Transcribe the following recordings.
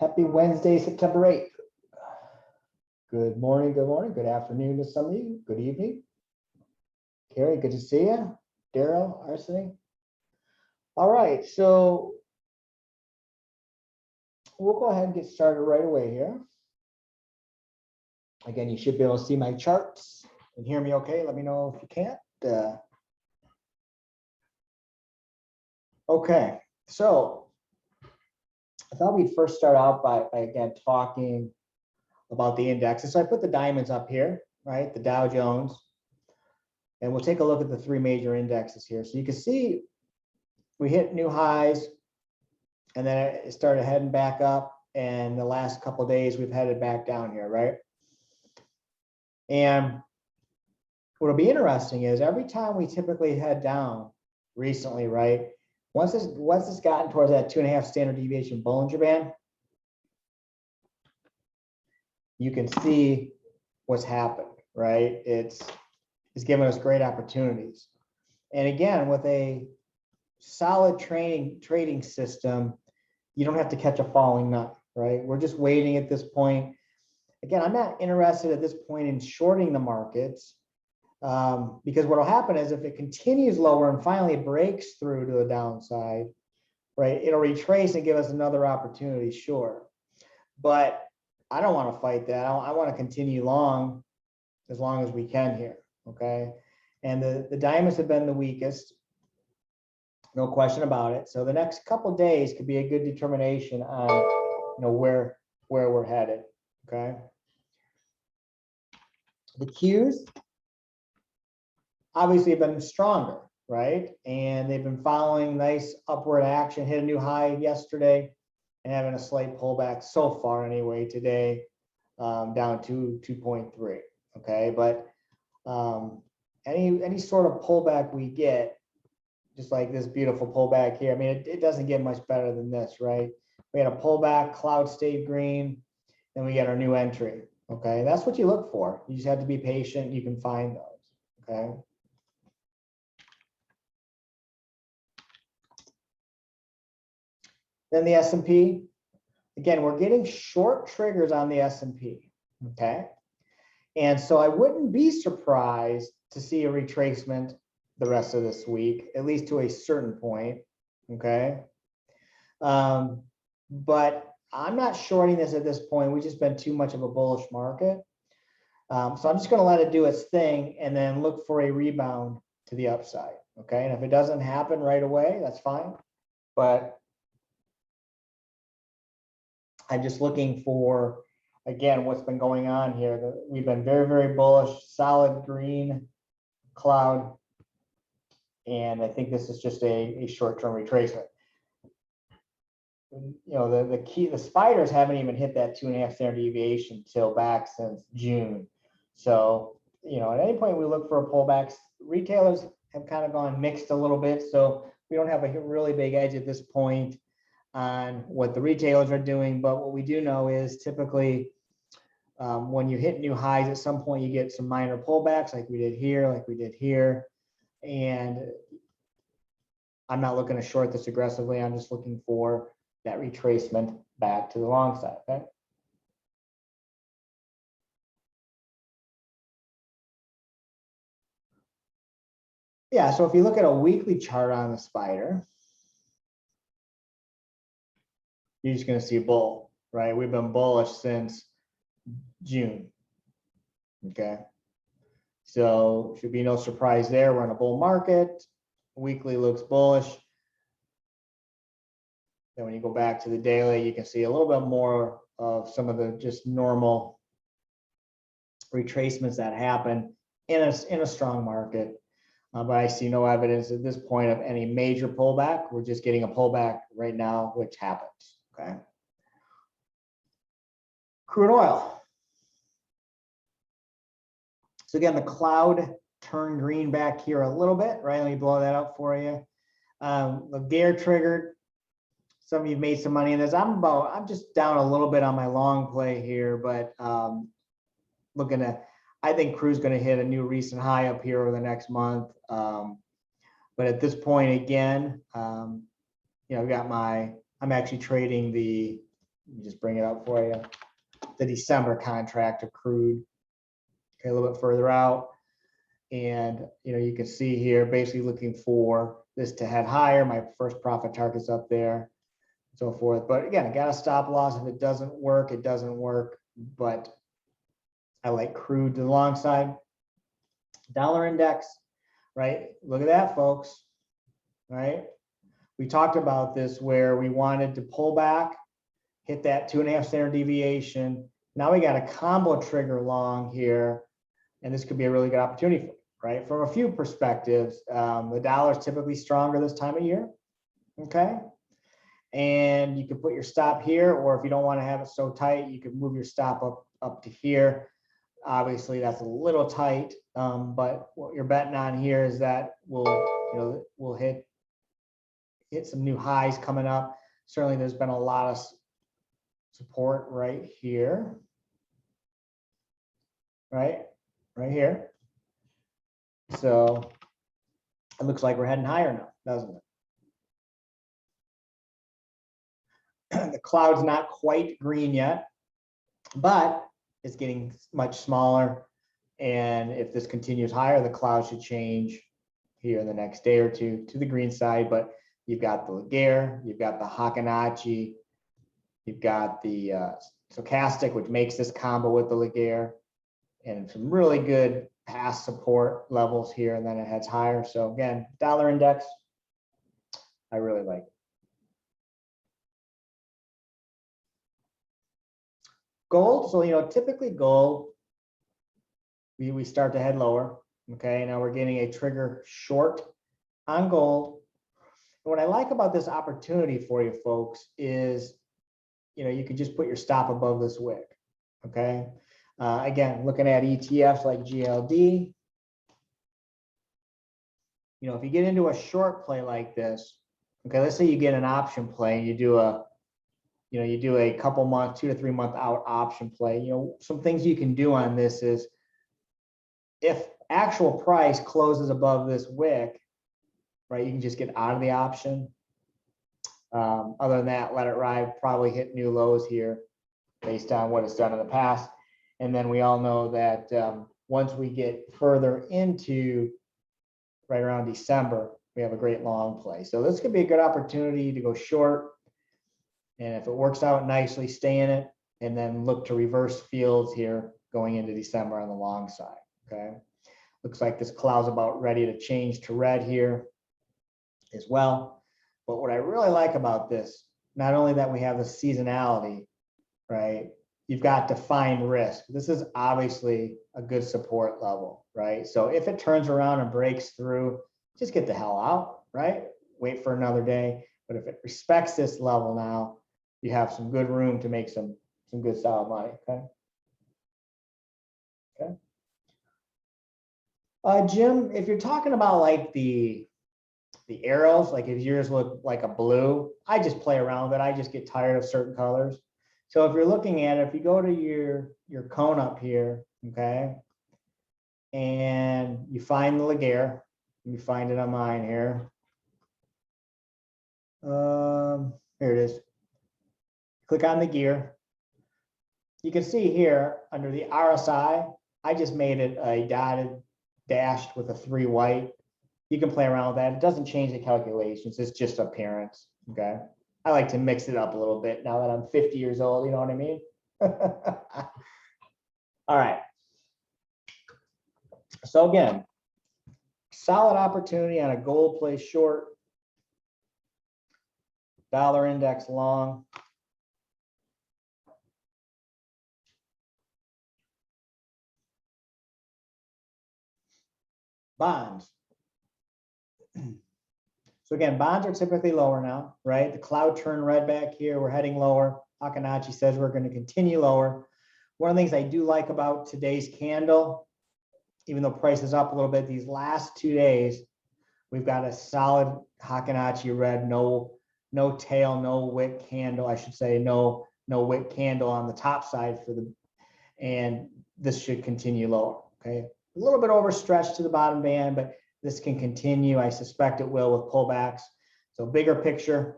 Happy Wednesday, September 8th. Good morning, good afternoon to some of you, good evening. Carrie, good to see you. Daryl, Arsene. All right, so we'll go ahead and get started right away here. Again, you should be able to see my charts and hear me okay. Let me know if you can't. Okay, so I thought we'd first start out by again talking about the indexes. So I put the diamonds up here, right? The Dow Jones, and we'll take a look at the three major indexes here. So you can see we hit new highs, and then it started heading back up. And the last couple of days we've headed back down here, right? And what'll be interesting is every time we typically head down recently, right? Once it's gotten towards that 2.5 standard deviation Bollinger Band, you can see what's happened, right? It's given us great opportunities. And again, with a solid trading system, you don't have to catch a falling nut, right? We're just waiting at this point. Again, I'm not interested at this point in shorting the markets because what will happen is if it continues lower and finally breaks through to the downside, right, it'll retrace and give us another opportunity, sure. But I don't want to fight that. I want to continue long as we can here, okay? And the diamonds have been the weakest, no question about it. So the next couple of days could be a good determination on where we're headed, okay? The Qs obviously have been stronger, right? And they've been following nice upward action, hit a new high yesterday and having a slight pullback so far anyway today, down to 2.3, okay? But any sort of pullback we get, just like this beautiful pullback here, I mean, it doesn't get much better than this, right? We had a pullback, cloud stayed green, then we get our new entry, okay? That's what you look for. You just have to be patient. You can find those, okay? Then the S&P, again, we're getting short triggers on the S&P, okay? And so I wouldn't be surprised to see a retracement the rest of this week, at least to a certain point, okay? But I'm not shorting this at this point. We've just been too much of a bullish market. So I'm just gonna let it do its thing and then look for a rebound to the upside, okay? And if it doesn't happen right away, that's fine. But I'm just looking for, again, what's been going on here. We've been very, very bullish, solid green cloud. And I think this is just a short-term retracement. The spiders haven't even hit that 2.5 standard deviation till back since June. So, at any point we look for a pullback. Retailers have kind of gone mixed a little bit. So we don't have a really big edge at this point on what the retailers are doing. But what we do know is typically when you hit new highs, at some point you get some minor pullbacks like we did here, And I'm not looking to short this aggressively. I'm just looking for that retracement back to the long side, okay? Yeah, so if you look at a weekly chart on the spider, you're just gonna see a bull, right? We've been bullish since June, okay? So should be no surprise there. We're in a bull market. Weekly looks bullish. Then when you go back to the daily, you can see a little bit more of some of the just normal retracements that happen in a strong market. But I see no evidence at this point of any major pullback. We're just getting a pullback right now, which happens, okay? Crude oil. So again, the cloud turned green back here a little bit, right? Let me blow that up for you. The gear triggered. Some of you made some money in this. I'm just down a little bit on my long play here, but I think Crude's going to hit a new recent high up here over the next month. But at this point, again, I'm actually trading the Let me just bring it up for you. The December contract of crude, okay, a little bit further out. And, you can see here, basically looking for this to head higher. My first profit target's up there, and so forth. But again, I got a stop loss. If it doesn't work, it doesn't work. But I like crude to the long side. Dollar index, right? Look at that, folks, right? We talked about this where we wanted to pull back, hit that 2.5 standard deviation. Now we got a combo trigger long here, and this could be a really good opportunity for, right? From a few perspectives, the dollar is typically stronger this time of year, okay? And you can put your stop here, or if you don't want to have it so tight, you can move your stop up to here. Obviously, that's a little tight, but what you're betting on here is that we'll hit some new highs coming up. Certainly, there's been a lot of support right here, right here. So it looks like we're heading higher now, doesn't it? The cloud's not quite green yet, but it's getting much smaller. And if this continues higher, the cloud should change here in the next day or two to the green side. But you've got the Laguerre, you've got the Hackenacci, you've got the stochastic, which makes this combo with the Laguerre, and some really good past support levels here, and then it heads higher. So again, dollar index, I really like. Gold, so typically gold, we start to head lower. Okay, now we're getting a trigger short on gold. And what I like about this opportunity for you folks is, you can just put your stop above this wick. Okay, again, looking at ETFs like GLD, if you get into a short play like this, okay, let's say you get an option play and you do a couple months, 2 to 3 month out option play. Some things you can do on this is, if actual price closes above this wick, right, you can just get out of the option. Other than that, let it ride, probably hit new lows here based on what it's done in the past. And then we all know that once we get further into right around December, we have a great long play. So this could be a good opportunity to go short. And if it works out nicely, stay in it, and then look to reverse fields here going into December on the long side. Okay, looks like this cloud's about ready to change to red here as well. But what I really like about this, not only that we have the seasonality, right? You've got defined risk. This is obviously a good support level, right? So if it turns around and breaks through, just get the hell out, right? Wait for another day. But if it respects this level now, you have some good room to make some good solid money. Okay. Jim, if you're talking about like the arrows, like if yours look like a blue, I just play around with it. I just get tired of certain colors. So if you're looking at it, if you go to your cone up here, okay, and you find the Laguerre, you find it on mine here. Here it is. Click on the gear. You can see here under the RSI, I just made it a dotted dashed with a 3 white. You can play around with that. It doesn't change the calculations. It's just appearance. Okay. I like to mix it up a little bit now that I'm 50 years old. You know what I mean? All right. So again, solid opportunity on a gold play short, dollar index long. Bonds. So again, bonds are typically lower now, right? The cloud turned red back here. We're heading lower. Hackenacci says we're going to continue lower. One of the things I do like about today's candle, even though price is up a little bit, these last 2 days, we've got a solid Hackenacci red, no tail, no wick candle. I should say no wick candle on the top side and this should continue lower. Okay, a little bit overstretched to the bottom band, but this can continue. I suspect it will with pullbacks. So bigger picture,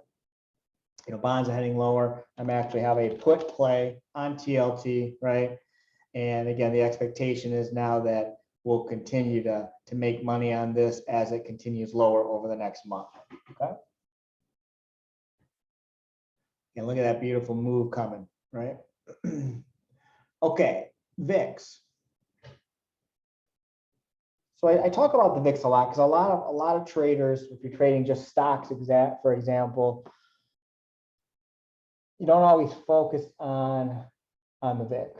bonds are heading lower. I'm actually have a put play on TLT, right? And again, the expectation is now that we'll continue to make money on this as it continues lower over the next month. Okay. And look at that beautiful move coming, right? Okay, VIX. So I talk about the VIX a lot because a lot of traders, if you're trading just stocks, for example, you don't always focus on the VIX,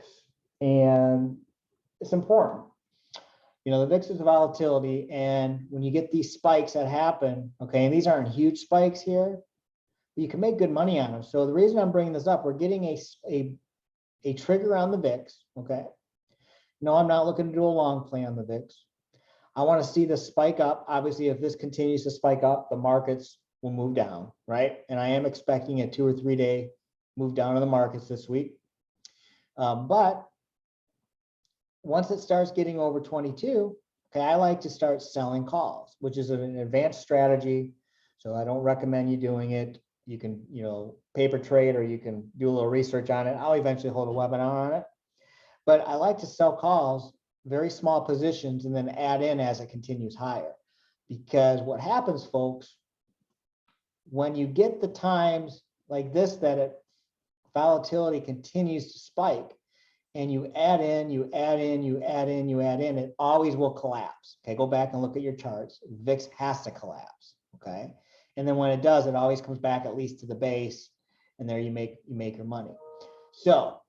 and it's important. The VIX is volatility, and when you get these spikes that happen, okay, and these aren't huge spikes here, but you can make good money on them. So the reason I'm bringing this up, we're getting a trigger on the VIX, okay? No, I'm not looking to do a long play on the VIX. I want to see this spike up. Obviously, if this continues to spike up, the markets will move down, right? And I am expecting a 2 or 3 day move down in the markets this week. But once it starts getting over 22, okay, I like to start selling calls, which is an advanced strategy. So I don't recommend you doing it. You can, paper trade, or you can do a little research on it. I'll eventually hold a webinar on it. But I like to sell calls, very small positions, and then add in as it continues higher. Because what happens, folks, when you get the times like this, that volatility continues to spike, and you add in, it always will collapse. Okay, go back and look at your charts. VIX has to collapse. Okay, and then when it does, it always comes back at least to the base, and there you make your money. So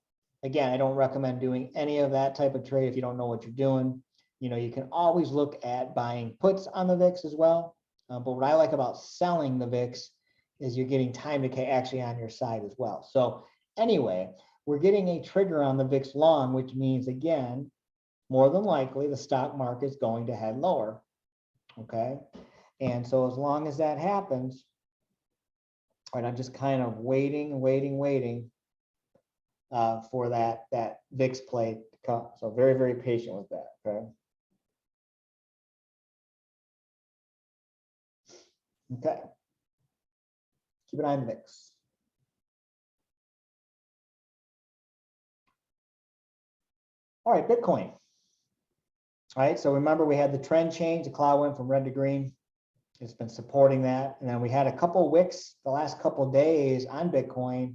again, I don't recommend doing any of that type of trade if you don't know what you're doing. You can always look at buying puts on the VIX as well. But what I like about selling the VIX is you're getting time decay actually on your side as well. So anyway, we're getting a trigger on the VIX long, which means, again, more than likely the stock market is going to head lower. Okay. And so as long as that happens, right, I'm just kind of waiting for that VIX play to come. So very, very patient with that. Okay. Okay. Keep an eye on the VIX. All right, Bitcoin. All right, so remember we had the trend change. The cloud went from red to green. It's been supporting that. And then we had a couple wicks the last couple of days on Bitcoin,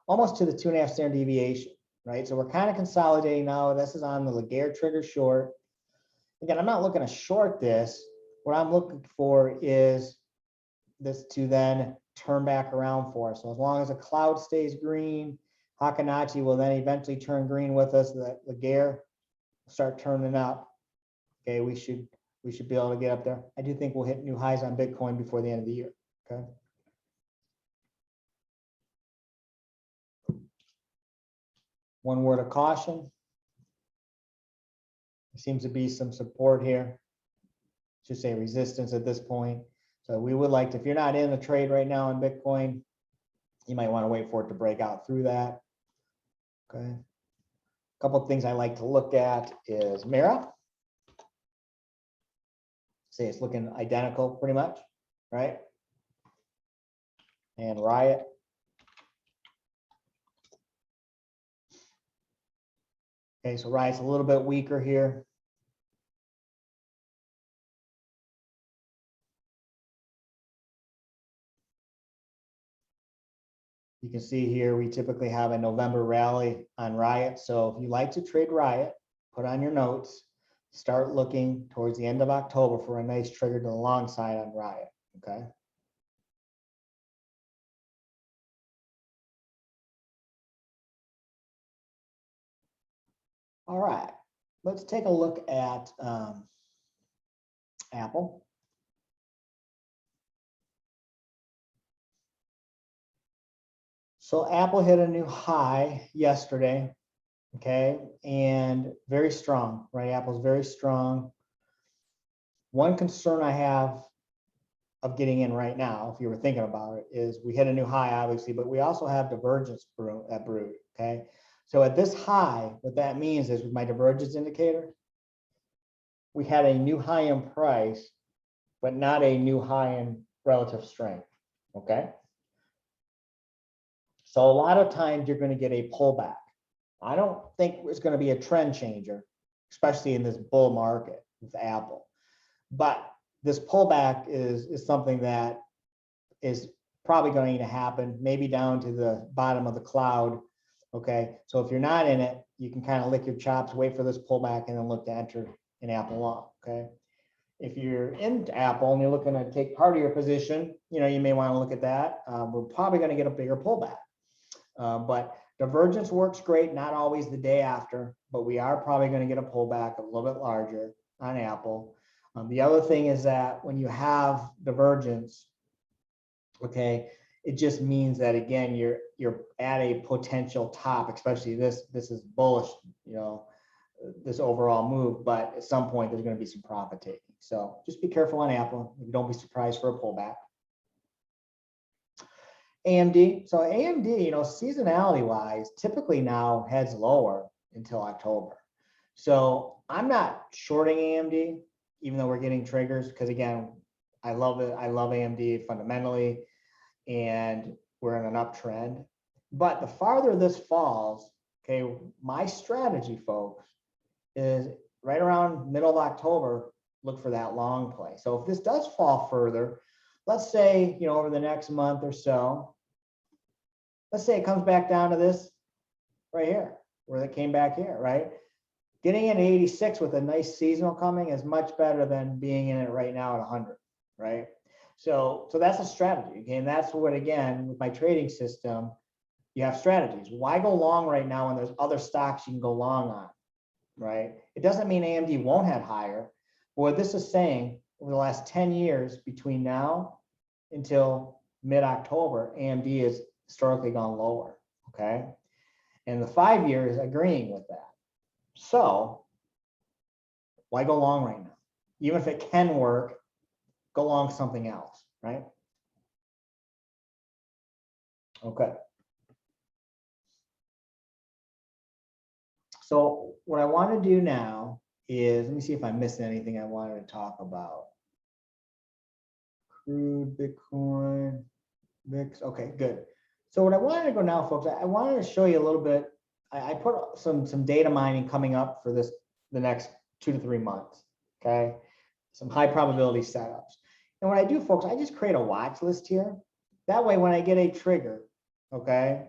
almost to the 2.5 standard deviation, right? So we're kind of consolidating now. This is on the Laguerre trigger short. Again, I'm not looking to short this. What I'm looking for is this to then turn back around for us. So as long as the cloud stays green, Hakanachi will then eventually turn green with us. That Laguerre will start turning up. Okay, we should be able to get up there. I do think we'll hit new highs on Bitcoin before the end of the year. Okay. One word of caution. There seems to be some support here. Should say resistance at this point. So we would like to, if you're not in the trade right now in Bitcoin, you might want to wait for it to break out through that. Okay. A couple of things I like to look at is Mira. Say it's looking identical pretty much, right? And Riot. Okay, so Riot's a little bit weaker here. You can see here, we typically have a November rally on Riot. So if you like to trade Riot, put on your notes, start looking towards the end of October for a nice trigger to the long side on Riot, okay? All right, let's take a look at Apple. So Apple hit a new high yesterday, okay, and very strong, right? Apple's very strong. One concern I have of getting in right now, if you were thinking about it, is we hit a new high, obviously, but we also have divergence at Brood, okay? So at this high, what that means is with my divergence indicator, we had a new high in price, but not a new high in relative strength, okay? So a lot of times you're going to get a pullback. I don't think it's going to be a trend changer, especially in this bull market with Apple. But this pullback is something that is probably going to happen, maybe down to the bottom of the cloud. Okay, so if you're not in it, you can kind of lick your chops, wait for this pullback, and then look to enter in Apple long. Okay, if you're in Apple and you're looking to take part of your position, you may want to look at that. We're probably going to get a bigger pullback, but divergence works great. Not always the day after, but we are probably going to get a pullback a little bit larger on Apple. The other thing is that when you have divergence, okay, it just means that again you're at a potential top, especially this is bullish, this overall move, but at some point there's going to be some profit taking. So just be careful on Apple. Don't be surprised for a pullback. AMD. So AMD, seasonality wise, typically now heads lower until October. So I'm not shorting AMD, even though we're getting triggers, because again, I love it. I love AMD fundamentally, and we're in an uptrend. But the farther this falls, okay, my strategy, folks, is right around middle of October, look for that long play. So if this does fall further, let's say, over the next month or so, let's say it comes back down to this right here, where it came back here, right? Getting in 86 with a nice seasonal coming is much better than being in it right now at 100, right? So that's a strategy, okay? And that's what, again, with my trading system, you have strategies. Why go long right now when there's other stocks you can go long on, right? It doesn't mean AMD won't head higher. But what this is saying, over the last 10 years, between now until mid-October, AMD has historically gone lower, okay? And the 5 years agreeing with that. So why go long right now? Even if it can work, go long something else, right? Okay. So what I want to do now is, let me see if I missed anything I wanted to talk about. Crude, Bitcoin, VIX. Okay, good. So what I wanted to go now, folks, I wanted to show you a little bit. I put some data mining coming up for the next 2 to 3 months. Okay, some high probability setups. And what I do, folks, I just create a watch list here. That way, when I get a trigger, okay,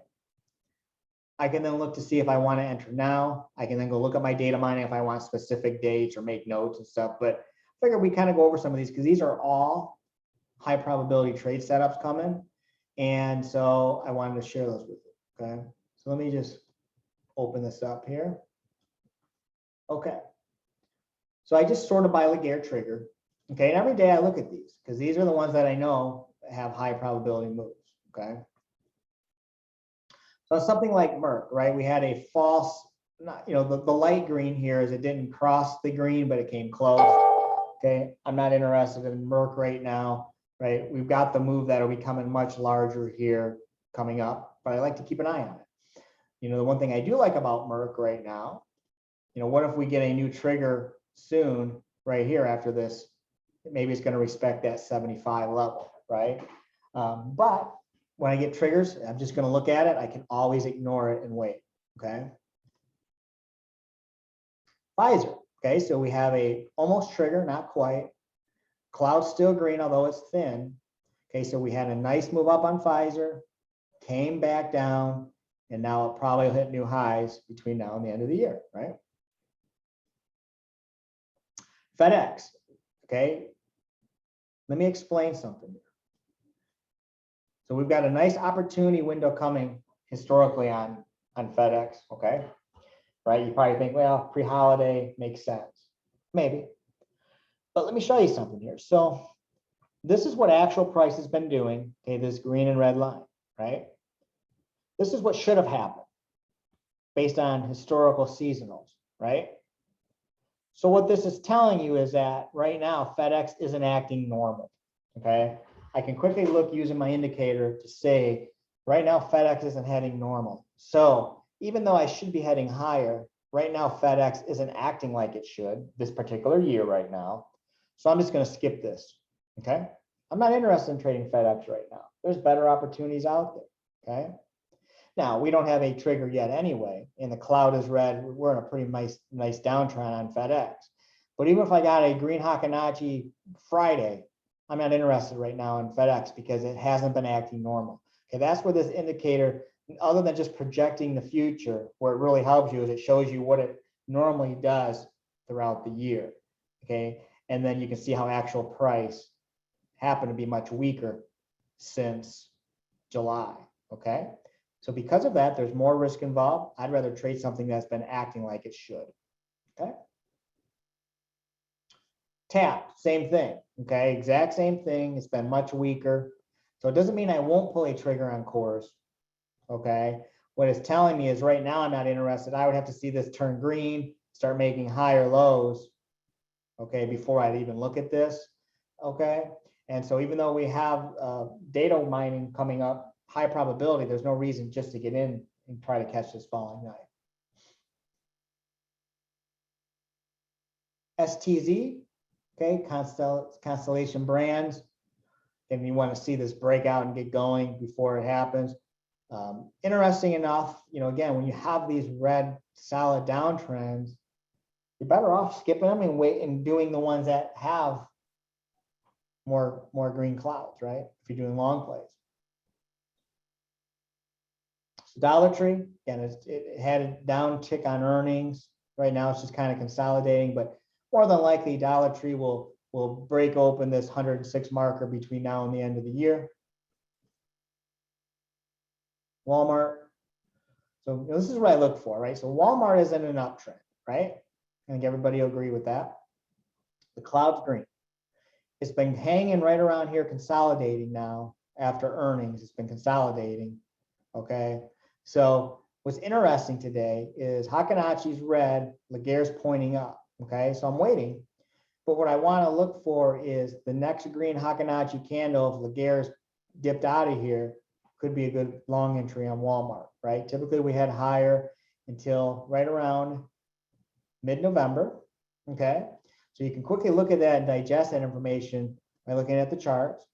I can then look to see if I want to enter now. I can then go look at my data mining if I want specific dates or make notes and stuff. But I figure we kind of go over some of these because these are all high probability trade setups coming. And so I wanted to share those with you. Okay, so let me just open this up here. Okay, so I just sorted by Laguerre trigger. Okay, and every day I look at these because these are the ones that I know have high probability moves. Okay, so something like Merck, right? We had a false, the light green here is it didn't cross the green, but it came close. Okay, I'm not interested in Merck right now, right? We've got the move that'll be coming much larger here coming up, but I like to keep an eye on it. The one thing I do like about Merck right now, what if we get a new trigger soon right here after this? Maybe it's going to respect that 75 level, right? But when I get triggers, I'm just going to look at it. I can always ignore it and wait, okay? Pfizer, okay, so we have a almost trigger, not quite. Cloud's still green, although it's thin. Okay, so we had a nice move up on Pfizer, came back down, and now it probably will hit new highs between now and the end of the year, right? Fedex, okay? Let me explain something here. So we've got a nice opportunity window coming historically on Fedex, okay? Right, you probably think, well, pre-holiday makes sense. Maybe. But let me show you something here. So this is what actual price has been doing, okay, this green and red line, right? This is what should have happened based on historical seasonals, right? So what this is telling you is that right now, FedEx isn't acting normal, okay? I can quickly look using my indicator to say, right now, FedEx isn't heading normal. So even though I should be heading higher, right now, FedEx isn't acting like it should this particular year right now. So I'm just gonna skip this, okay? I'm not interested in trading FedEx right now. There's better opportunities out there, okay? Now, we don't have a trigger yet anyway, and the cloud is red. We're in a pretty nice downtrend on Fedex. But even if I got a green Hackenacci Friday, I'm not interested right now in Fedex because it hasn't been acting normal. Okay, that's where this indicator, other than just projecting the future, where it really helps you is it shows you what it normally does throughout the year. Okay, and then you can see how actual price happened to be much weaker since July. Okay, so because of that, there's more risk involved. I'd rather trade something that's been acting like it should. Okay. TAP, same thing. Okay, exact same thing. It's been much weaker. So it doesn't mean I won't pull a trigger on cores. Okay, what it's telling me is right now I'm not interested. I would have to see this turn green, start making higher lows, okay, before I'd even look at this. Okay, and so even though we have data mining coming up, high probability, there's no reason just to get in and try to catch this falling knife. STZ, okay, Constellation Brands. And you want to see this breakout and get going before it happens. Interesting enough, again, when you have these red solid downtrends, you're better off skipping them and wait and doing the ones that have more green clouds, right? If you're doing long plays. So Dollar Tree, again, it had a downtick on earnings. Right now, it's just kind of consolidating, but more than likely, Dollar Tree will break open this 106 marker between now and the end of the year. Walmart. So this is what I look for, right? So Walmart is in an uptrend, right? I think everybody will agree with that. The cloud's green. It's been hanging right around here, consolidating now after earnings. It's been consolidating, okay? So what's interesting today is Hackenacci's red, Laguerre's pointing up, okay? So I'm waiting. But what I want to look for is the next green Hackenacci candle. If Laguerre's dipped out of here, could be a good long entry on Walmart, right? Typically, we had higher until right around mid-November, okay? So you can quickly look at that and digest that information by looking at the charts.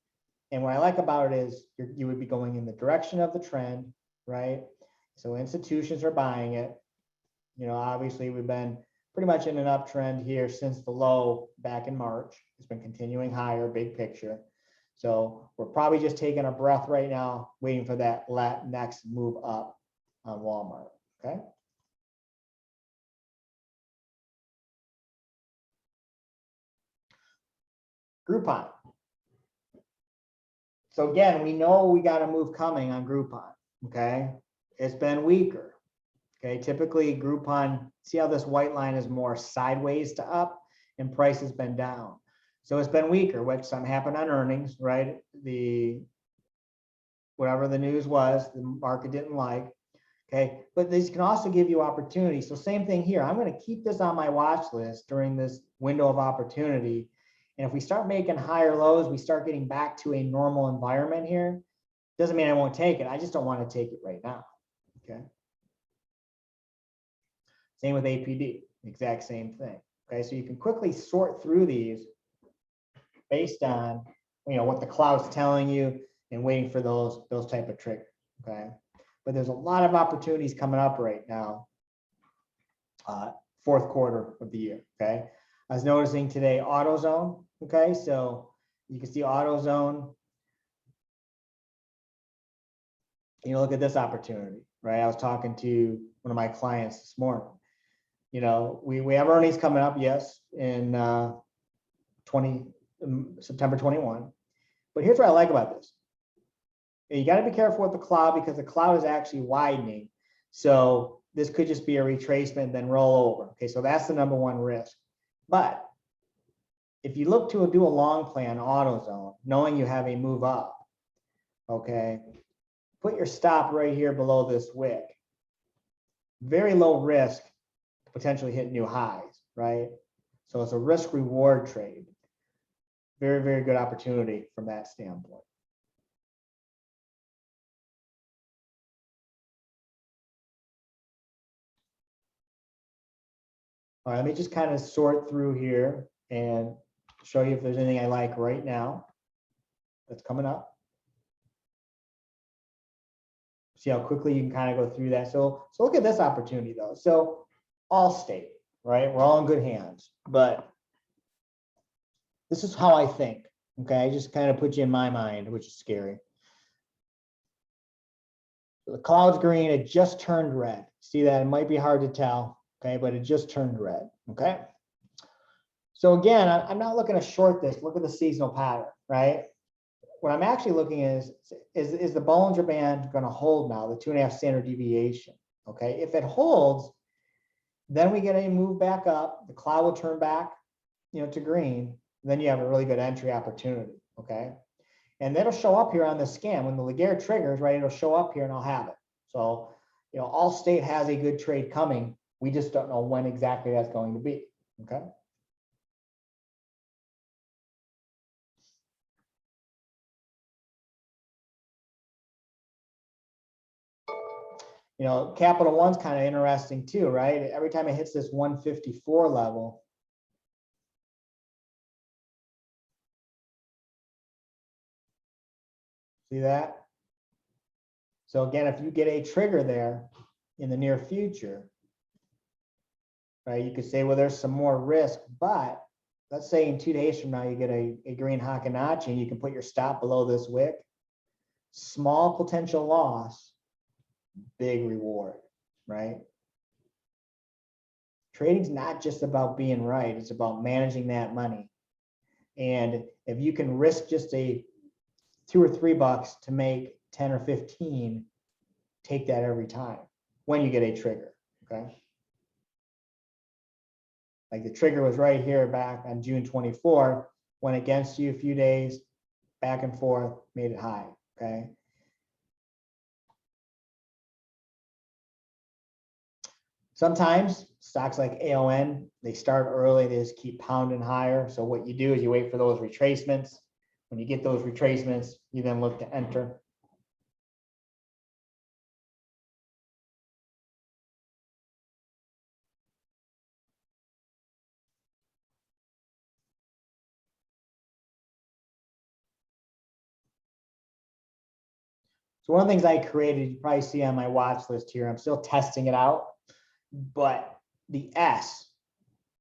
And what I like about it is you would be going in the direction of the trend, right? So institutions are buying it. Obviously, we've been pretty much in an uptrend here since the low back in March. It's been continuing higher, big picture. So we're probably just taking a breath right now, waiting for that next move up on Walmart, okay? Groupon. So again, we know we got a move coming on Groupon, okay? It's been weaker. Okay, typically Groupon, see how this white line is more sideways to up and price has been down. So it's been weaker, which some happened on earnings, right? Whatever the news was, the market didn't like. Okay, but these can also give you opportunities. So same thing here. I'm going to keep this on my watch list during this window of opportunity. And if we start making higher lows, we start getting back to a normal environment here. Doesn't mean I won't take it. I just don't want to take it right now. Okay. Same with APD, exact same thing. Okay, so you can quickly sort through these based on what the cloud's telling you and waiting for those type of triggers. Okay, but there's a lot of opportunities coming up right now, fourth quarter of the year. Okay, I was noticing today Autozone. Okay, so you can see Autozone. Look at this opportunity, right? I was talking to one of my clients this morning. We have earnings coming up, yes, in September 21. But here's what I like about this. You got to be careful with the cloud because the cloud is actually widening. So this could just be a retracement, then roll over. Okay, so that's the number one risk. But if you look to do a long play on AutoZone, knowing you have a move up, okay, put your stop right here below this wick. Very low risk to potentially hit new highs, right? So it's a risk reward trade. Very, very good opportunity from that standpoint. All right, let me just kind of sort through here and show you if there's anything I like right now that's coming up. See how quickly you can kind of go through that. So look at this opportunity though. So Allstate, right? We're all in good hands, but this is how I think. Okay, just kind of put you in my mind, which is scary. So the cloud's green, it just turned red. See that? It might be hard to tell, okay, but it just turned red, okay? So again, I'm not looking to short this. Look at the seasonal pattern, right? What I'm actually looking at is the Bollinger Band going to hold now, the 2.5 standard deviation, okay? If it holds, then we get a move back up. The cloud will turn back, to green. Then you have a really good entry opportunity, okay? And that'll show up here on the scan. When the Laguerre triggers, right, it'll show up here and I'll have it. So, Allstate has a good trade coming. We just don't know when exactly that's going to be, okay? Capital One's kind of interesting too, right? Every time it hits this 154 level, see that? So again, if you get a trigger there in the near future, right, you could say, well, there's some more risk, but let's say in 2 days from now, you get a green Hackenacci and you can put your stop below this wick, small potential loss, big reward, right? Trading's not just about being right. It's about managing that money. And if you can risk just a $2 or $3 to make 10 or 15, take that every time when you get a trigger, okay? Like the trigger was right here back on June 24, went against you a few days, back and forth, made it high, okay? Sometimes stocks like AON, they start early, they just keep pounding higher. So what you do is you wait for those retracements. When you get those retracements, you then look to enter. So one of the things I created, you probably see on my watch list here, I'm still testing it out, but the S,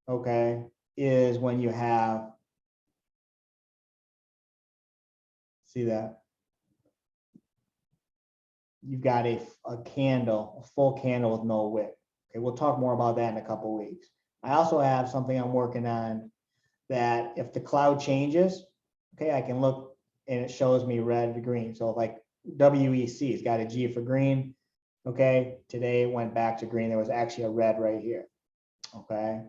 okay, is when you have, see that? You've got a candle, a full candle with no wick. Okay, we'll talk more about that in a couple of weeks. I also have something I'm working on that if the cloud changes, okay, I can look and it shows me red to green. So like WEC has got a G for green. Okay, today it went back to green. There was actually a red right here. Okay,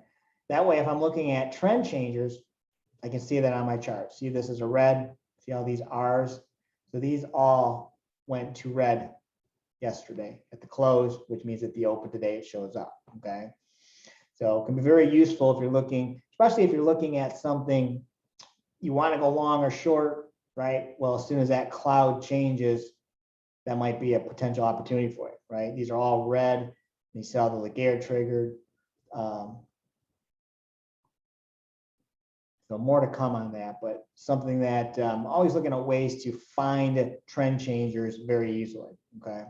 that way, if I'm looking at trend changers, I can see that on my chart. See, this is a red. See all these R's? So these all went to red yesterday at the close, which means at the open today it shows up. Okay, so it can be very useful if you're looking, especially if you're looking at something you want to go long or short, right? Well, as soon as that cloud changes, that might be a potential opportunity for it, right? These are all red. You saw the Laguerre triggered. So more to come on that, but something that I'm always looking at ways to find trend changers very easily, okay?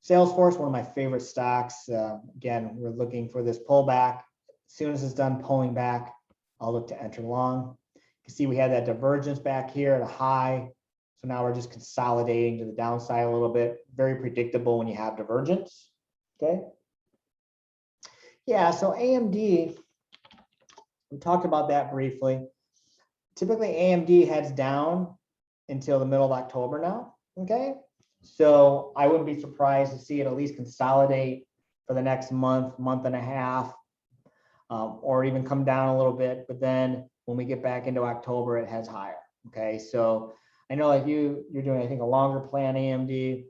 Salesforce, one of my favorite stocks. Again, we're looking for this pullback. As soon as it's done pulling back, I'll look to enter long. You can see we had that divergence back here at a high. So now we're just consolidating to the downside a little bit. Very predictable when you have divergence, okay? Yeah, so AMD, we talked about that briefly. Typically AMD heads down until the middle of October now, okay? So I wouldn't be surprised to see it at least consolidate for the next month, month and a half, or even come down a little bit. But then when we get back into October, it heads higher, okay? So I know like you're doing, I think, a longer plan AMD.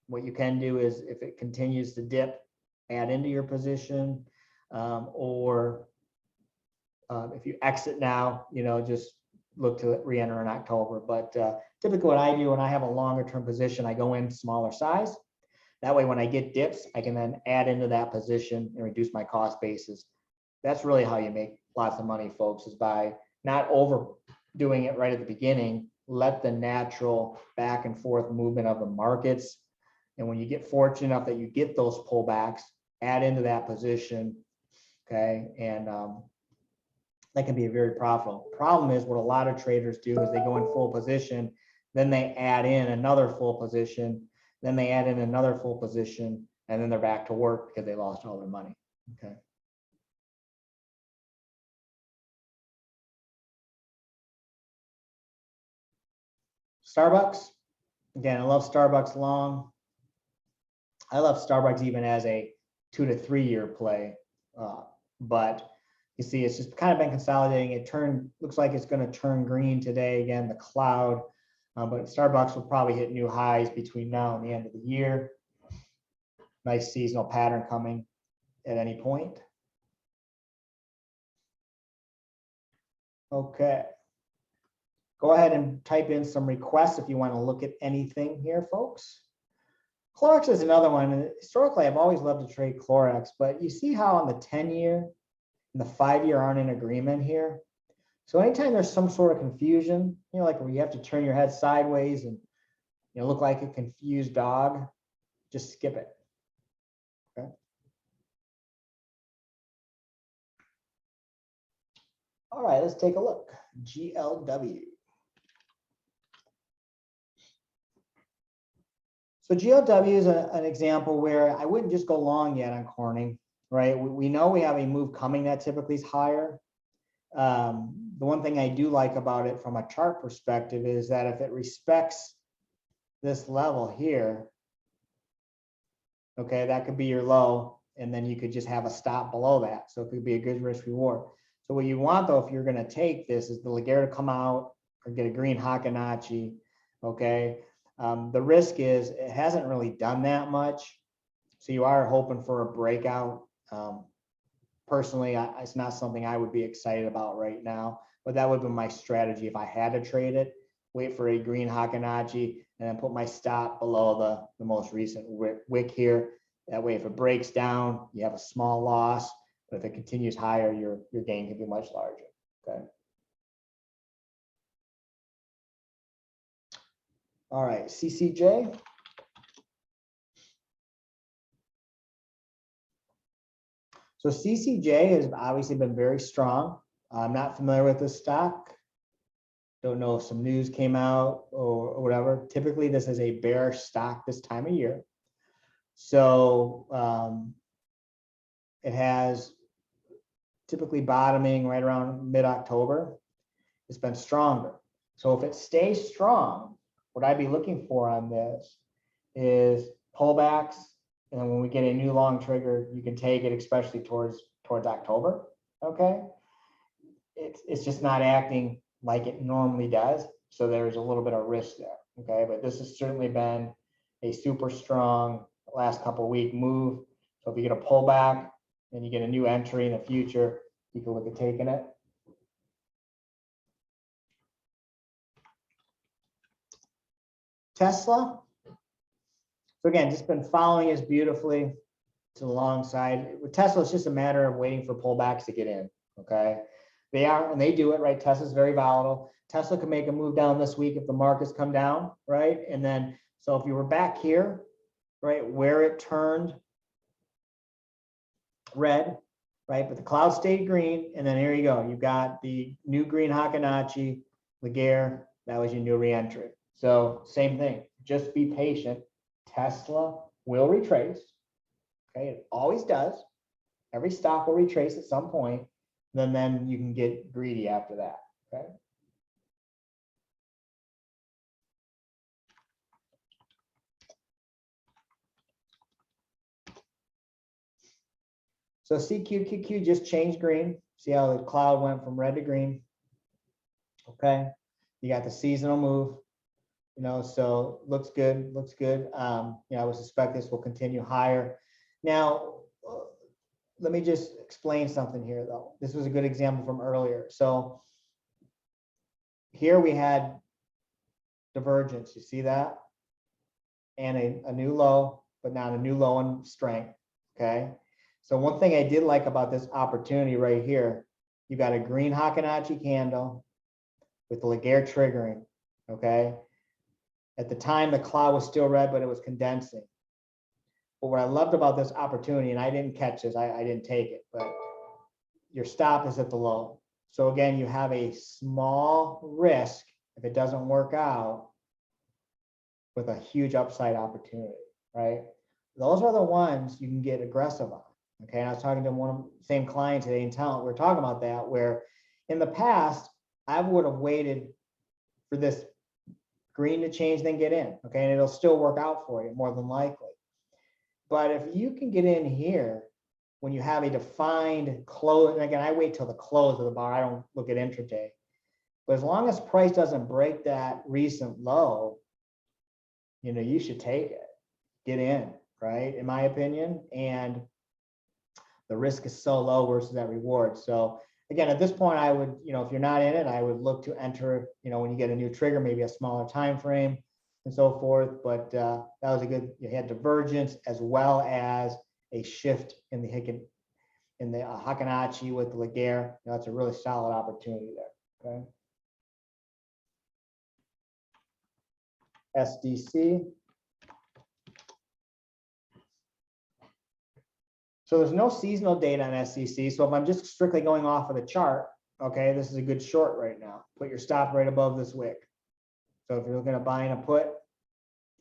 What you can do is if it continues to dip, add into your position, or if you exit now, just look to re-enter in October. But typically what I do when I have a longer term position, I go in smaller size. That way, when I get dips, I can then add into that position and reduce my cost basis. That's really how you make lots of money, folks, is by not overdoing it right at the beginning. Let the natural back and forth movement of the markets And when you get fortunate enough that you get those pullbacks, add into that position, okay? And that can be a very profitable. Problem is what a lot of traders do is they go in full position, then they add in another full position, then they add in another full position, and then they're back to work because they lost all their money, okay? Starbucks, again, I love Starbucks long. I love Starbucks even as a 2 to 3 year play, but you see, it's just kind of been consolidating. It looks like it's going to turn green today again, the cloud, but Starbucks will probably hit new highs between now and the end of the year. Nice seasonal pattern coming at any point. Okay. Go ahead and type in some requests if you want to look at anything here, folks. Clorox is another one. And historically, I've always loved to trade Clorox, but you see how on the 10-year and the 5-year aren't in agreement here. So anytime there's some sort of confusion, you know, like where you have to turn your head sideways and you know look like a confused dog, just skip it. Okay. All right, let's take a look. GLW. So GLW is an example where I wouldn't just go long yet on Corning, right? We know we have a move coming that typically is higher. The one thing I do like about it from a chart perspective is that if it respects this level here, okay, that could be your low, and then you could just have a stop below that. So it could be a good risk reward. So what you want though, if you're going to take this, is the Laguerre to come out or get a green Hackenacci, okay? The risk is it hasn't really done that much. So you are hoping for a breakout. Personally, it's not something I would be excited about right now, but that would be my strategy if I had to trade it. Wait for a green Hackenacci and then put my stop below the most recent wick here. That way, if it breaks down, you have a small loss, but if it continues higher, your gain can be much larger, okay? All right, CCJ. So CCJ has obviously been very strong. I'm not familiar with this stock. Don't know if some news came out or whatever. Typically, this is a bearish stock this time of year. So it has typically bottoming right around mid-October. It's been stronger. So if it stays strong, what I'd be looking for on this is pullbacks. And then when we get a new long trigger, you can take it, especially towards October. Okay. It's just not acting like it normally does. So there's a little bit of risk there. Okay. But this has certainly been a super strong last couple of week move. So if you get a pullback and you get a new entry in the future, you can look at taking it. Tesla. So again, just been following us beautifully to the long side. With Tesla, it's just a matter of waiting for pullbacks to get in. Okay. They are, and they do it, right? Tesla's very volatile. Tesla can make a move down this week if the markets come down, right? And then, so if you were back here, right, where it turned red, right, but the cloud stayed green, and then here you go. You've got the new green Hackenacci, Laguerre, that was your new reentry. So same thing, just be patient. Tesla will retrace, okay, it always does. Every stock will retrace at some point, then you can get greedy after that, okay? So CQQQ just changed green. See how the cloud went from red to green, okay? You got the seasonal move, you know, so looks good, looks good. You know, I would suspect this will continue higher. Now, let me just explain something here though. This was a good example from earlier. So here we had divergence, you see that? And a new low, but not a new low in strength, okay? So one thing I did like about this opportunity right here, you got a green Hackenacci candle with the Laguerre triggering, okay? At the time, the cloud was still red, but it was condensing. But what I loved about this opportunity, and I didn't catch this, I didn't take it, but your stop is at the low. So again, you have a small risk if it doesn't work out with a huge upside opportunity, right? Those are the ones you can get aggressive on. Okay, and I was talking to one of the same client today in talent. We were talking about that, where in the past, I would have waited for this green to change, then get in. Okay, and it'll still work out for you more than likely. But if you can get in here when you have a defined close, and again, I wait till the close of the bar, I don't look at intraday. But as long as price doesn't break that recent low, you should take it, get in, right? In my opinion, and the risk is so low versus that reward. So again, at this point, I would, if you're not in it, I would look to enter, when you get a new trigger, maybe a smaller time frame and so forth. But that was a good, you had divergence as well as a shift in the Hackenacci with the Laguerre. That's a really solid opportunity there. Okay. SDC. So there's no seasonal data on SDC. So if I'm just strictly going off of the chart, okay, this is a good short right now. Put your stop right above this wick. So if you're looking at buying a put,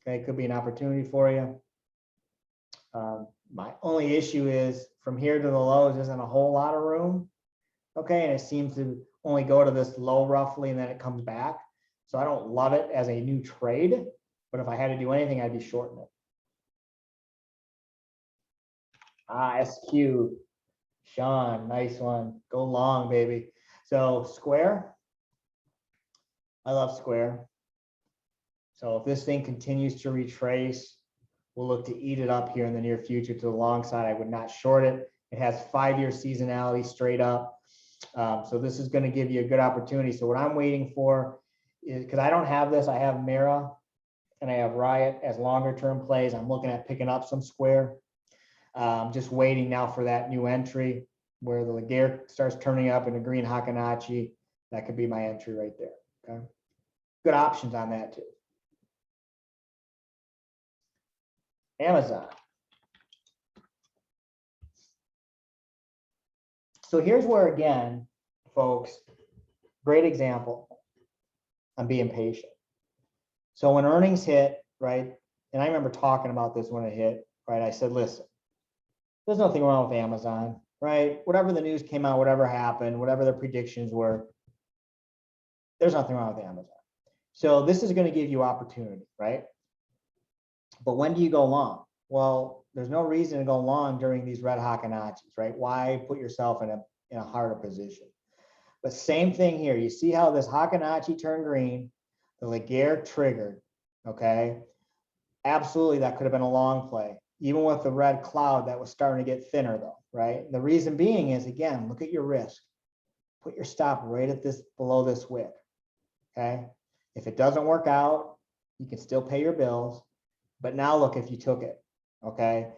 okay, it could be an opportunity for you. My only issue is from here to the lows isn't a whole lot of room. Okay, and it seems to only go to this low roughly and then it comes back. So I don't love it as a new trade, but if I had to do anything, I'd be shorting it. SQ, Sean, nice one. Go long, baby. So Square, I love Square. So if this thing continues to retrace, we'll look to eat it up here in the near future to the long side. I would not short it. It has 5-year seasonality straight up. So this is going to give you a good opportunity. So what I'm waiting for is, because I don't have this, I have Mira and I have Riot as longer term plays. I'm looking at picking up some Square. Just waiting now for that new entry where the Laguerre starts turning up in a green Hackenacci. That could be my entry right there. Okay. Good options on that too. Amazon. So here's where, again, folks, great example. I'm being patient. So when earnings hit, right, and I remember talking about this when it hit, right, I said, listen, there's nothing wrong with Amazon, right? Whatever the news came out, whatever happened, whatever their predictions were, there's nothing wrong with Amazon. So this is going to give you opportunity, right? But when do you go long? Well, there's no reason to go long during these red Hackenaccis, right? Why put yourself in a harder position? But same thing here. You see how this Hackenacci turned green, the Laguerre triggered, okay? Absolutely, that could have been a long play. Even with the red cloud that was starting to get thinner though, right? The reason being is, again, look at your risk. Put your stop right at this, below this wick, okay? If it doesn't work out, you can still pay your bills, but now look if you took it, okay?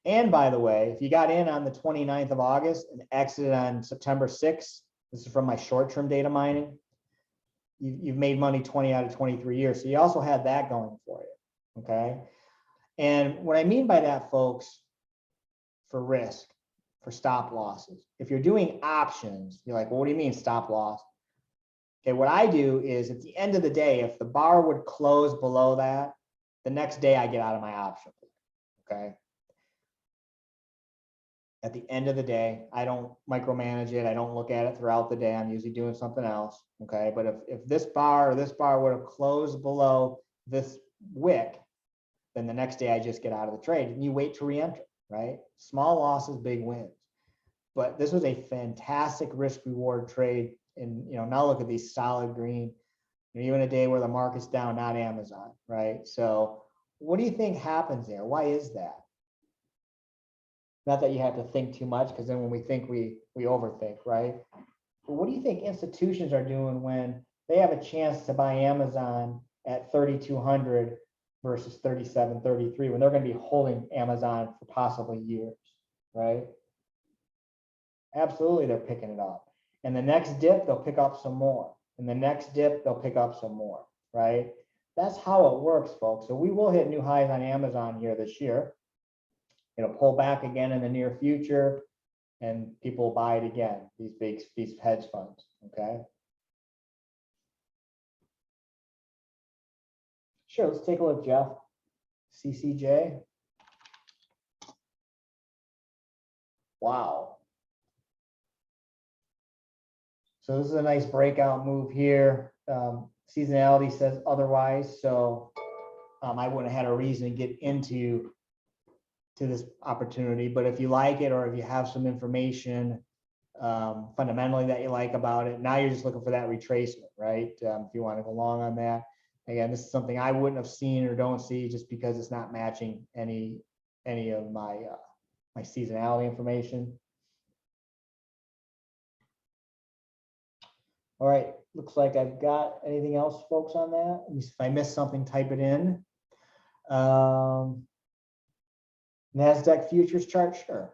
And by the way, if you got in on the 29th of August and exited on September 6th, this is from my short-term data mining, you've made money 20 out of 23 years. So you also had that going for you, okay? And what I mean by that, folks, for risk, for stop losses, if you're doing options, you're like, well, what do you mean stop loss? Okay, what I do is at the end of the day, if the bar would close below that, the next day I get out of my option, okay? At the end of the day, I don't micromanage it. I don't look at it throughout the day. I'm usually doing something else, okay? But if this bar or this bar would have closed below this wick, then the next day I just get out of the trade and you wait to re-enter, right? Small losses, big wins. But this was a fantastic risk reward trade. And now look at these solid green, even a day where the market's down, not Amazon, right? So what do you think happens there? Why is that? Not that you have to think too much, because then when we think, we overthink, right? But what do you think institutions are doing when they have a chance to buy Amazon at 3,200 versus 37, 33, when they're going to be holding Amazon for possibly years, right? Absolutely, they're picking it up. And the next dip, they'll pick up some more. And the next dip, they'll pick up some more, right? That's how it works, folks. So we will hit new highs on Amazon here this year. it'll pull back again in the near future, and people will buy it again, these hedge funds, okay? Sure, let's take a look, Jeff. CCJ. Wow. So this is a nice breakout move here. Seasonality says otherwise, so I wouldn't have had a reason to get into this opportunity. But if you like it, or if you have some information fundamentally that you like about it, now you're just looking for that retracement, right? If you want to go long on that. Again, this is something I wouldn't have seen or don't see just because it's not matching any of my my seasonality information. All right, looks like I've got anything else, folks, on that. If I missed something, type it in. Nasdaq futures chart, sure.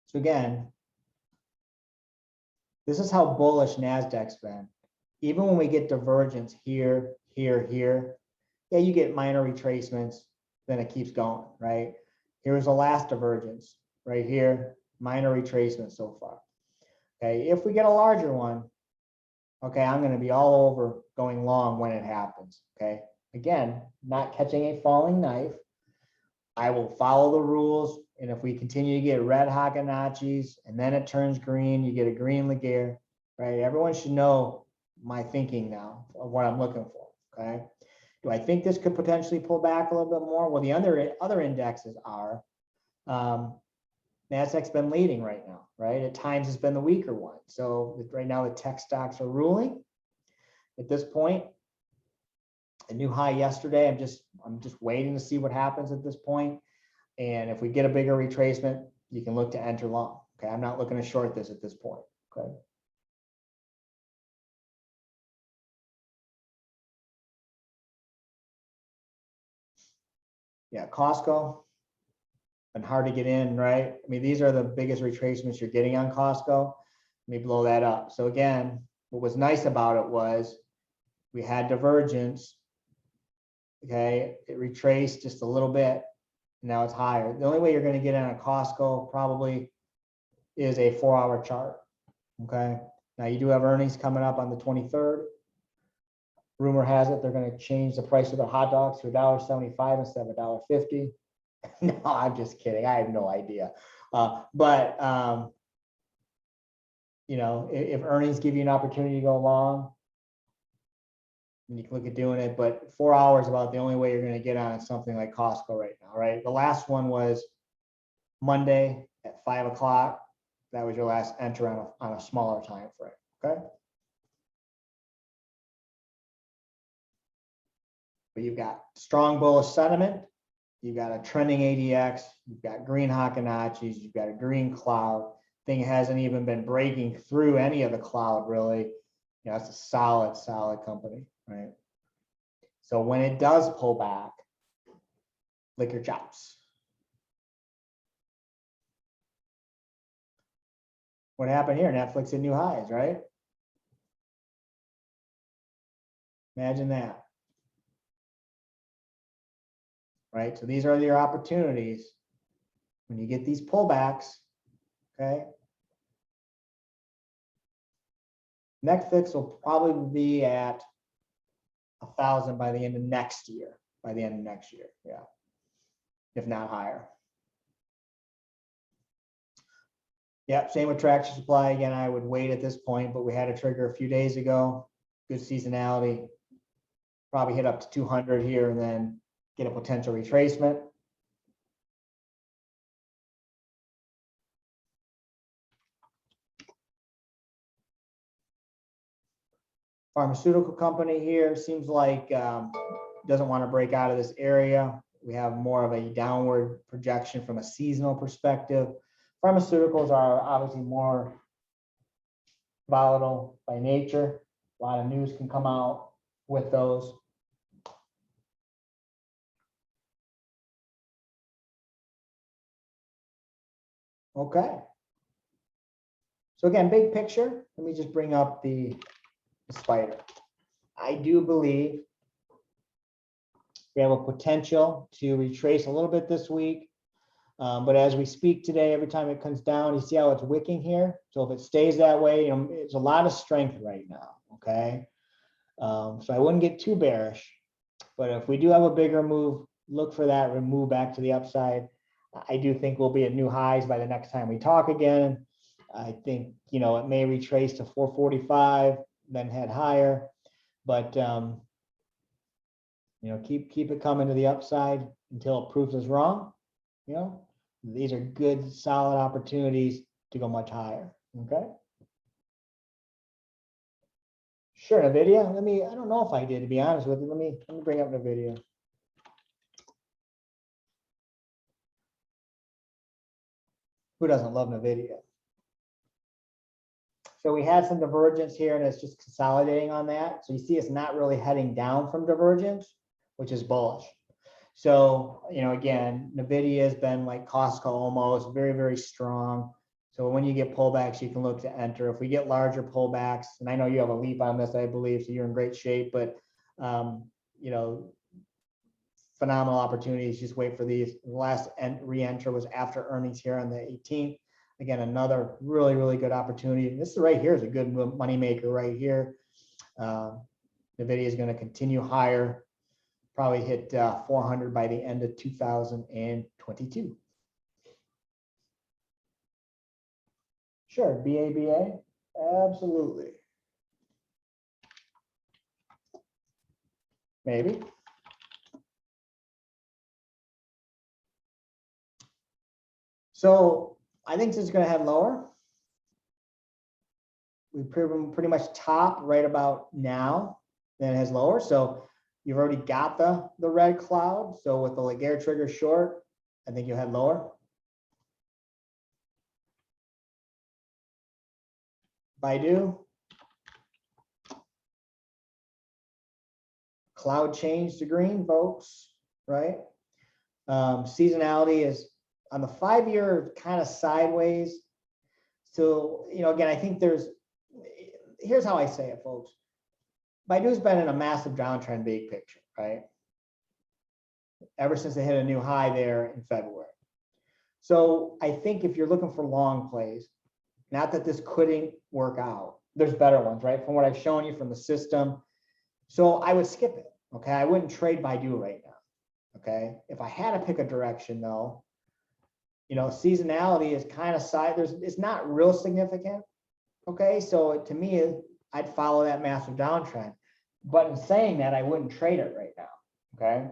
So again, this is how bullish Nasdaq's been. Even when we get divergence here, here, yeah, you get minor retracements, then it keeps going, right? Here's the last divergence right here, minor retracement so far. Okay, if we get a larger one, okay, I'm going to be all over going long when it happens. Okay, again, not catching a falling knife. I will follow the rules, and if we continue to get red Haganachis and then it turns green, you get a green Laguerre, right? Everyone should know my thinking now of what I'm looking for. Okay. Do I think this could potentially pull back a little bit more? Well, the other indexes are, Nasdaq's been leading right now, right? At times it's been the weaker one. So right now the tech stocks are ruling. At this point, a new high yesterday. I'm just waiting to see what happens at this point. And if we get a bigger retracement, you can look to enter long. Okay, I'm not looking to short this at this point. Okay. Yeah, Costco, been hard to get in, right? I mean, these are the biggest retracements you're getting on Costco. Let me blow that up. So again, what was nice about it was we had divergence. Okay, it retraced just a little bit. Now it's higher. The only way you're going to get in a Costco probably is a 4-hour chart. Okay, now you do have earnings coming up on the 23rd. Rumor has it they're going to change the price of their hot dogs to $1.75 instead of $1.50. No, I'm just kidding. I have no idea. But you know, if earnings give you an opportunity to go long, you can look at doing it. But 4 hours is about the only way you're going to get on something like Costco right now, right? The last one was Monday at 5 o'clock. That was your last enter on a smaller time frame. Okay. But you've got strong bullish sentiment. You've got a trending ADX. You've got green Hakanachis. You've got a green cloud. Thing hasn't even been breaking through any of the cloud, really. You know, it's a solid company, right? So when it does pull back, lick your chops. What happened here? Netflix hit new highs, right? Imagine that. Right? So these are your opportunities when you get these pullbacks, okay? Netflix will probably be at 1,000 by the end of next year, yeah, if not higher. Yep, same with Tractor Supply. Again, I would wait at this point, but we had a trigger a few days ago. Good seasonality. Probably hit up to 200 here and then get a potential retracement. Pharmaceutical company here seems like doesn't want to break out of this area. We have more of a downward projection from a seasonal perspective. Pharmaceuticals are obviously more volatile by nature. A lot of news can come out with those. Okay. So again, big picture, let me just bring up the spider. I do believe We have a potential to retrace a little bit this week. But as we speak today, every time it comes down, you see how it's wicking here. So if it stays that way, you know, it's a lot of strength right now. Okay. So I wouldn't get too bearish, but if we do have a bigger move, look for that move back to the upside. I do think we'll be at new highs by the next time we talk again. I think, you know, it may retrace to 445, then head higher, but you know, keep it coming to the upside until it proves us wrong. You know, these are good, solid opportunities to go much higher. Okay. Sure, NVIDIA. I don't know if I did, to be honest with you. Let me bring up NVIDIA. Who doesn't love NVIDIA? So we had some divergence here, and it's just consolidating on that. So you see it's not really heading down from divergence, which is bullish. So, you know, again, NVIDIA has been like Costco almost, very, very strong. So when you get pullbacks, you can look to enter. If we get larger pullbacks, and I know you have a leap on this, I believe, so you're in great shape, but, you know, phenomenal opportunities. Just wait for these. The last re-enter was after earnings here on the 18th. Again, another really, really good opportunity. This right here is a good money maker right here. NVIDIA is going to continue higher, probably hit 400 by the end of 2022. Sure, BABA, absolutely. Maybe. So I think this is going to head lower. We pretty much top right about now, then it has lower. So you've already got the red cloud. So with the Laguerre trigger short, I think you'll head lower. Baidu. Cloud changed to green, folks, right? Seasonality is on the 5-year kind of sideways. So, you know, again, I think here's how I say it, folks. Baidu's been in a massive downtrend big picture, right? Ever since they hit a new high there in February. So I think if you're looking for long plays, not that this couldn't work out, there's better ones, right? From what I've shown you from the system. So I would skip it, okay? I wouldn't trade Baidu right now, okay? If I had to pick a direction though, you know, seasonality is kind of it's not real significant, okay? So to me, I'd follow that massive downtrend. But in saying that, I wouldn't trade it right now, okay?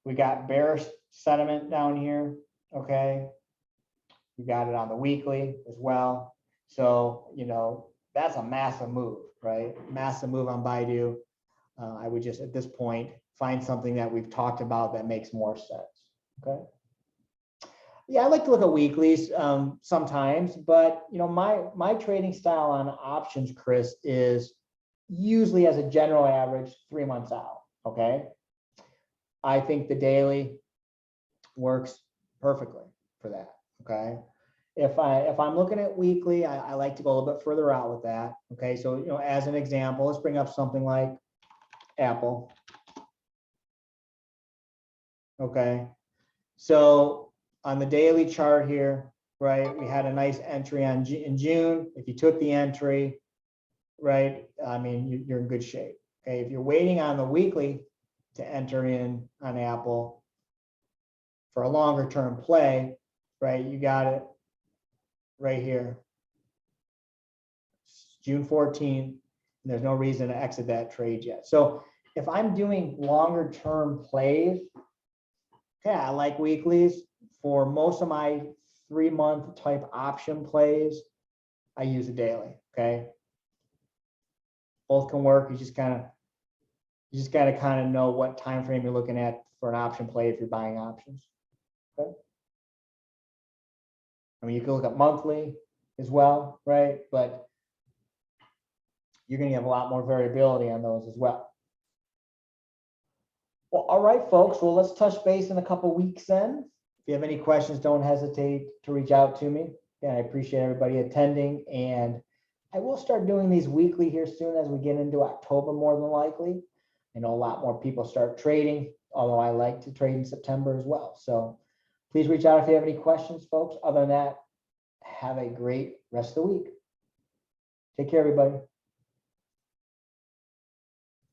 We got bearish sentiment down here, okay? You got it on the weekly as well. So, you know, that's a massive move, right? Massive move on Baidu. I would just, at this point, find something that we've talked about that makes more sense, okay? Yeah, I like to look at weeklies sometimes, but, you know, my trading style on options, Chris, is usually as a general average 3 months out, okay? I think the daily works perfectly for that, okay? If I'm looking at weekly, I like to go a little bit further out with that, okay? So, you know, as an example, let's bring up something like Apple, okay? So on the daily chart here, right, we had a nice entry in June. If you took the entry, right, I mean, you're in good shape, okay? If you're waiting on the weekly to enter in on Apple for a longer term play, right, you got it right here, June 14th, and there's no reason to exit that trade yet. So if I'm doing longer term plays, okay, I like weeklies. For most of my 3-month type option plays, I use a daily, okay? Both can work. You just gotta kind of know what time frame you're looking at for an option play if you're buying options, okay? I mean, you can look at monthly as well, right? But you're going to have a lot more variability on those as well. Well, all right, folks. Well, let's touch base in a couple weeks then. If you have any questions, don't hesitate to reach out to me. Yeah, I appreciate everybody attending, and I will start doing these weekly here soon as we get into October, more than likely. I know a lot more people start trading although I like to trade in September as well. So please reach out if you have any questions, folks. Other than that, have a great rest of the week. Take care, everybody.